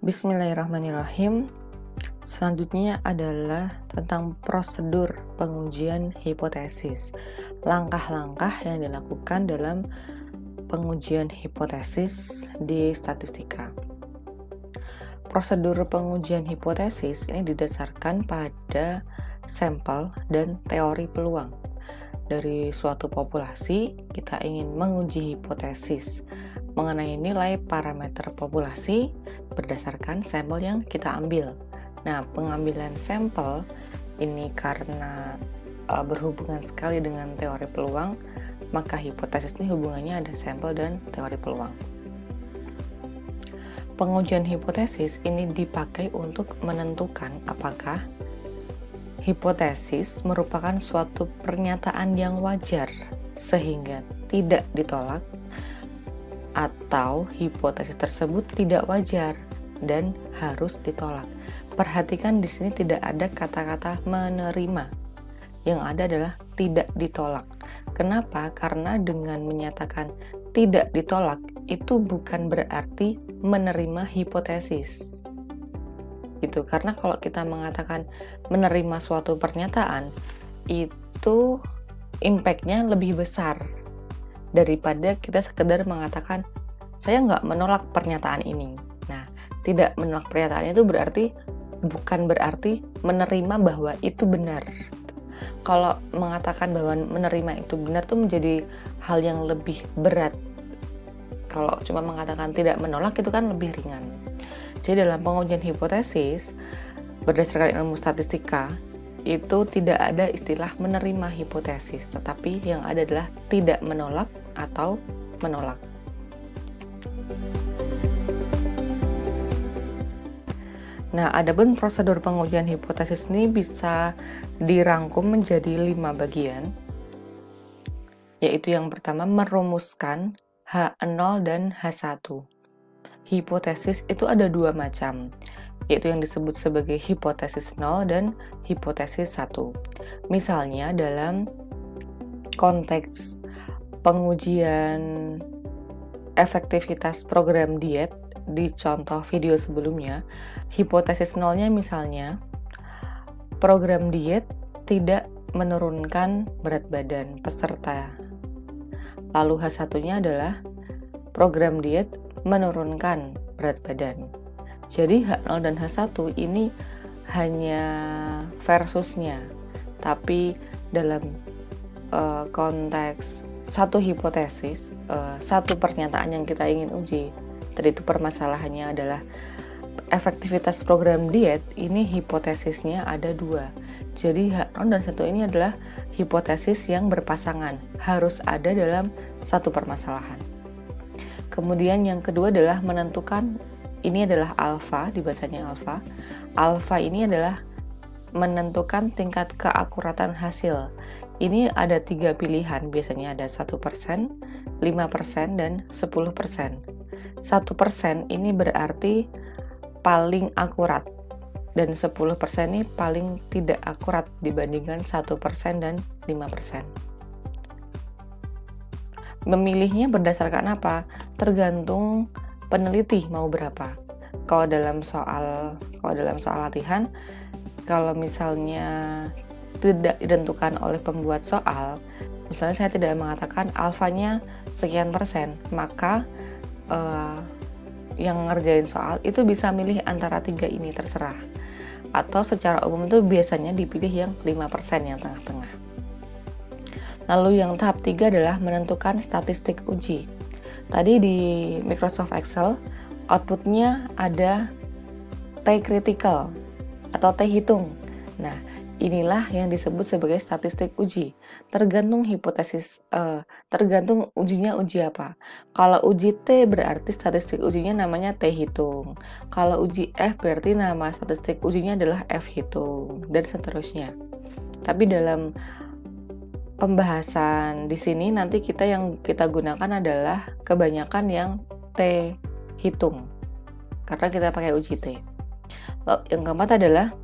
Bismillahirrahmanirrahim. Selanjutnya adalah tentang prosedur pengujian hipotesis. Langkah-langkah yang dilakukan dalam pengujian hipotesis di statistika. Prosedur pengujian hipotesis ini didasarkan pada sampel dan teori peluang. Dari suatu populasi, kita ingin menguji hipotesis mengenai nilai parameter populasi berdasarkan sampel yang kita ambil. Nah, pengambilan sampel ini karena berhubungan sekali dengan teori peluang, maka hipotesis ini hubungannya ada sampel dan teori peluang. Pengujian hipotesis ini dipakai untuk menentukan apakah hipotesis merupakan suatu pernyataan yang wajar sehingga tidak ditolak, atau hipotesis tersebut tidak wajar dan harus ditolak. Perhatikan di sini tidak ada kata-kata menerima. Yang ada adalah tidak ditolak. Kenapa? Karena dengan menyatakan tidak ditolak itu bukan berarti menerima hipotesis. Itu karena kalau kita mengatakan menerima suatu pernyataan itu impact-nya lebih besar daripada kita sekedar mengatakan saya nggak menolak pernyataan ini. Nah, tidak menolak pernyataan itu bukan berarti menerima bahwa itu benar. Kalau mengatakan bahwa menerima itu benar tuh menjadi hal yang lebih berat. Kalau cuma mengatakan tidak menolak itu kan lebih ringan. Jadi dalam pengujian hipotesis berdasarkan ilmu statistika itu tidak ada istilah menerima hipotesis, tetapi yang ada adalah tidak menolak atau menolak. Nah, adapun prosedur pengujian hipotesis ini bisa dirangkum menjadi 5 bagian, yaitu yang pertama merumuskan H0 dan H1. Hipotesis itu ada 2 macam, yaitu yang disebut sebagai hipotesis 0 dan hipotesis 1. Misalnya dalam konteks pengujian efektivitas program diet di contoh video sebelumnya, hipotesis 0-nya misalnya program diet tidak menurunkan berat badan peserta. Lalu H1-nya adalah program diet menurunkan berat badan. Jadi H0 dan H1 ini hanya versusnya, tapi dalam konteks satu hipotesis, satu pernyataan yang kita ingin uji, tadi itu permasalahannya adalah efektivitas program diet, ini hipotesisnya ada 2. Jadi H0 dan H1 ini adalah hipotesis yang berpasangan, harus ada dalam satu permasalahan. Kemudian yang kedua adalah menentukan, ini adalah alfa, dibacanya alfa. Alfa ini adalah menentukan tingkat keakuratan hasil. Ini ada 3 pilihan, biasanya ada 1%, 5%, dan 10%. 1% ini berarti paling akurat, dan 10% ini paling tidak akurat dibandingkan 1% dan 5%. Memilihnya berdasarkan apa? Tergantung peneliti mau berapa. Kalau dalam soal latihan, kalau misalnya tidak ditentukan oleh pembuat soal, misalnya saya tidak mengatakan alfanya sekian persen, maka yang ngerjain soal itu bisa milih antara 3 ini, terserah. Atau secara umum itu biasanya dipilih yang 5% yang tengah-tengah. Lalu yang tahap 3 adalah menentukan statistik uji. Tadi di Microsoft Excel, outputnya ada T critical atau T hitung. Nah, inilah yang disebut sebagai statistik uji. Tergantung hipotesis, tergantung ujinya uji apa. Kalau uji T berarti statistik ujinya namanya T hitung. Kalau uji F berarti nama statistik ujinya adalah F hitung, dan seterusnya. Tapi dalam pembahasan di sini nanti yang kita gunakan adalah kebanyakan yang T hitung karena kita pakai uji T. Lalu yang keempat adalah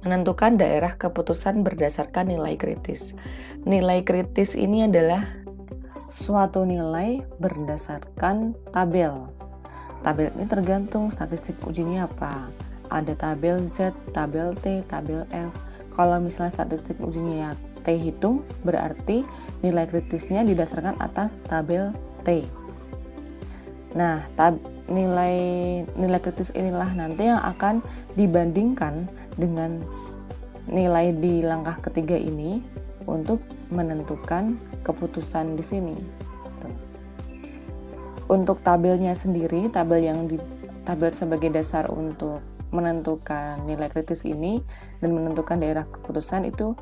menentukan daerah keputusan berdasarkan nilai kritis. Nilai kritis ini adalah suatu nilai berdasarkan tabel. tabel ini tergantung statistik ujinya apa. Ada tabel Z, tabel T, tabel F. Kalau misalnya statistik ujinya T hitung, berarti nilai kritisnya didasarkan atas tabel T. Nah, nilai kritis inilah nanti yang akan dibandingkan dengan nilai di langkah ketiga ini untuk menentukan keputusan di sini. Untuk tabelnya sendiri, tabel sebagai dasar untuk menentukan nilai kritis ini dan menentukan daerah keputusan itu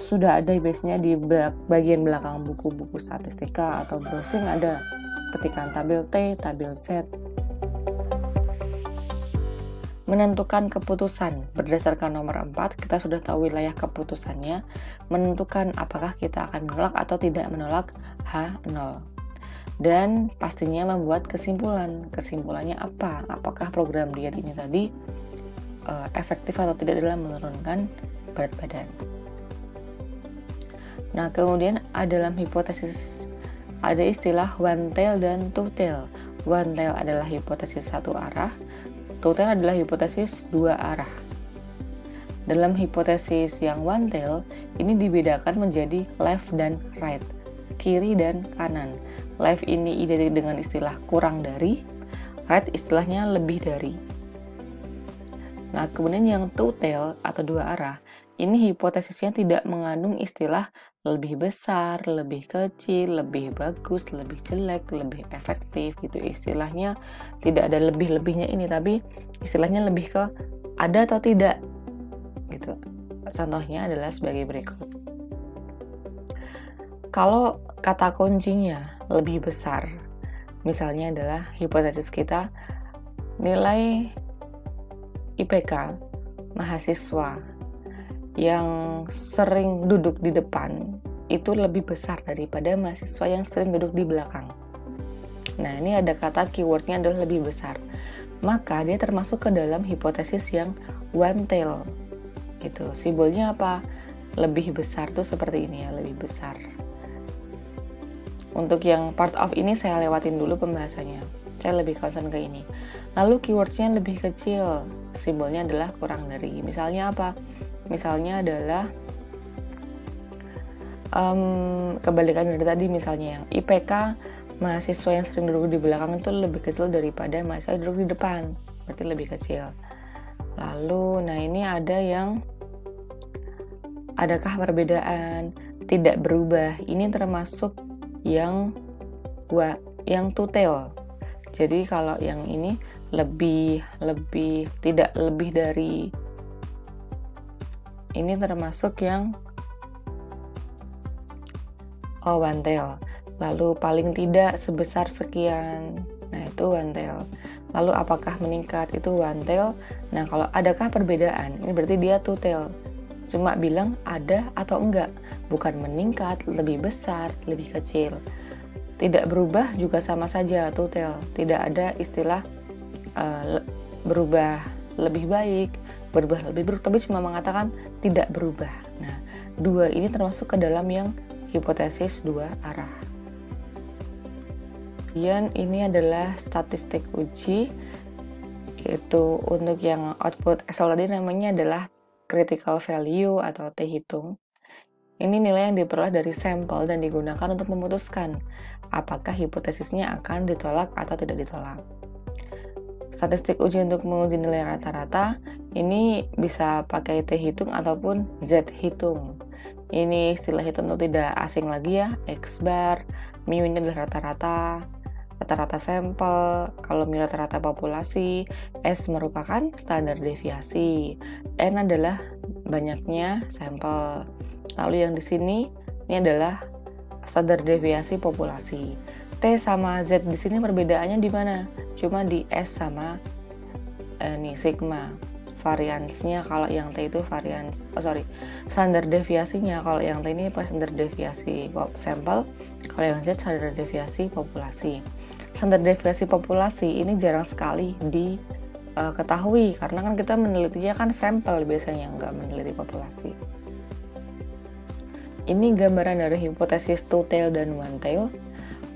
sudah ada biasanya di bagian belakang buku-buku statistika atau browsing, ada ketikan tabel T, tabel Z. Menentukan keputusan berdasarkan nomor 4, kita sudah tahu wilayah keputusannya, menentukan apakah kita akan menolak atau tidak menolak H0. Dan pastinya membuat kesimpulan. Kesimpulannya apa? Apakah program diet ini tadi efektif atau tidak dalam menurunkan berat badan. Nah, kemudian dalam hipotesis ada istilah one tail dan two tail. One tail adalah hipotesis satu arah, two tail adalah hipotesis dua arah. Dalam hipotesis yang one tail, ini dibedakan menjadi left dan right, kiri dan kanan. Left ini identik dengan istilah kurang dari, right istilahnya lebih dari. Nah, kemudian yang two tail atau dua arah, ini hipotesisnya tidak mengandung istilah lebih besar, lebih kecil, lebih bagus, lebih jelek, lebih efektif gitu. Istilahnya tidak ada lebih-lebihnya ini, tapi istilahnya lebih ke ada atau tidak gitu. Contohnya adalah sebagai berikut. Kalau kata kuncinya lebih besar, misalnya adalah hipotesis kita nilai IPK mahasiswa yang sering duduk di depan itu lebih besar daripada mahasiswa yang sering duduk di belakang. Nah, ini ada kata keywordnya adalah lebih besar. Maka dia termasuk ke dalam hipotesis yang one tail gitu. Simbolnya apa? Lebih besar tuh seperti ini ya, lebih besar. Untuk yang part of ini saya lewatin dulu pembahasannya. Saya lebih concern ke ini. Lalu keywordsnya lebih kecil. Simbolnya adalah kurang dari. Misalnya apa? Misalnya adalah kebalikan dari tadi, misalnya yang IPK mahasiswa yang sering duduk di belakang itu lebih kecil daripada mahasiswa yang duduk di depan. Berarti lebih kecil. Lalu, nah ini ada yang adakah perbedaan? Tidak berubah. Ini termasuk yang two tail. Jadi kalau yang ini lebih tidak lebih dari, ini termasuk yang one tail. Lalu paling tidak sebesar sekian. Nah, itu one tail. Lalu apakah meningkat? Itu one tail. Nah, kalau adakah perbedaan? Ini berarti dia two tail. Cuma bilang ada atau enggak, bukan meningkat, lebih besar, lebih kecil. Tidak berubah juga sama saja, two tail. Tidak ada istilah berubah lebih baik, berubah lebih buruk, tapi cuma mengatakan tidak berubah. Nah, dua ini termasuk ke dalam yang hipotesis dua arah. Kemudian ini adalah statistik uji, yaitu untuk yang output Excel tadi namanya adalah critical value atau T hitung. Ini nilai yang diperoleh dari sampel dan digunakan untuk memutuskan apakah hipotesisnya akan ditolak atau tidak ditolak. Statistik uji untuk menguji nilai rata-rata ini bisa pakai T hitung ataupun Z hitung. Ini istilah hitung itu tidak asing lagi ya, X bar, mu ini adalah rata-rata sampel, kalau mu rata-rata populasi, S merupakan standar deviasi, N adalah banyaknya sampel. Lalu yang di sini ini adalah standar deviasi populasi. T sama Z di sini perbedaannya di mana? Cuma di S sama sigma. Variansnya kalau yang T itu standar deviasinya. Kalau yang T ini standar deviasi sampel, kalau yang Z standar deviasi populasi. Standar deviasi populasi ini jarang sekali diketahui karena kan kita menelitinya kan sampel biasanya, nggak meneliti populasi. Ini gambaran dari hipotesis two tail dan one tail.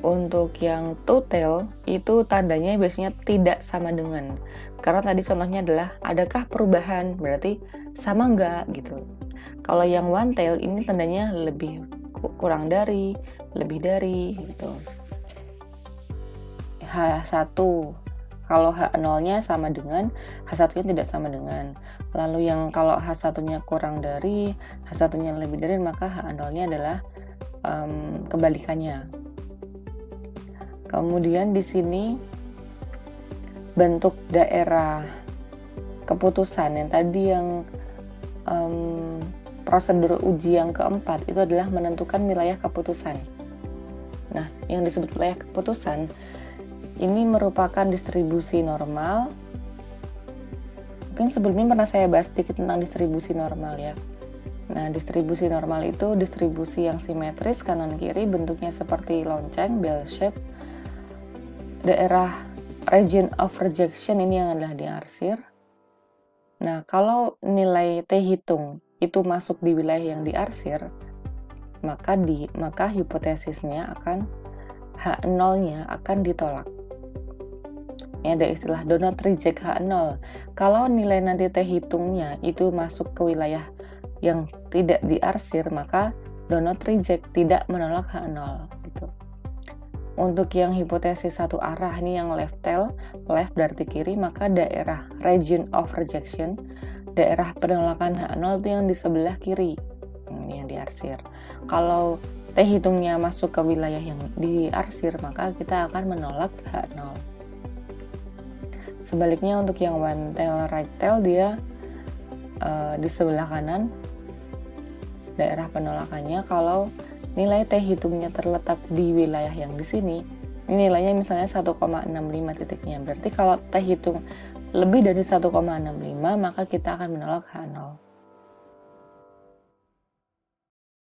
Untuk yang two tail itu tandanya biasanya tidak sama dengan. Karena tadi contohnya adalah adakah perubahan, berarti sama enggak gitu. Kalau yang one tail ini tandanya lebih kurang dari, lebih dari gitu. H1 kalau H0-nya sama dengan, H1-nya tidak sama dengan. Lalu yang kalau H1-nya kurang dari, H1-nya lebih dari, maka H0-nya adalah kebalikannya. Kemudian di sini bentuk daerah keputusan yang tadi yang prosedur uji yang keempat itu adalah menentukan wilayah keputusan. Nah, yang disebut wilayah keputusan ini merupakan distribusi normal. Mungkin sebelumnya pernah saya bahas sedikit tentang distribusi normal ya. Nah, distribusi normal itu distribusi yang simetris kanan kiri, bentuknya seperti lonceng, bell shape. Daerah region of rejection ini yang adalah diarsir. Nah, kalau nilai T hitung itu masuk di wilayah yang diarsir, maka hipotesisnya akan H0-nya akan ditolak. Ini ada istilah do not reject H0. Kalau nilai nanti T hitungnya itu masuk ke wilayah yang tidak diarsir, maka do not reject, tidak menolak H0 gitu. Untuk yang hipotesis satu arah ini yang left tail, left berarti kiri, maka daerah region of rejection, daerah penolakan H0 itu yang di sebelah kiri, ini yang diarsir. Kalau T hitungnya masuk ke wilayah yang diarsir, maka kita akan menolak H0. Sebaliknya untuk yang one tail right tail, dia di sebelah kanan daerah penolakannya. Kalau nilai T hitungnya terletak di wilayah yang di sini, ini nilainya misalnya 1,65 titiknya. Berarti kalau T hitung lebih dari 1,65, maka kita akan menolak H0.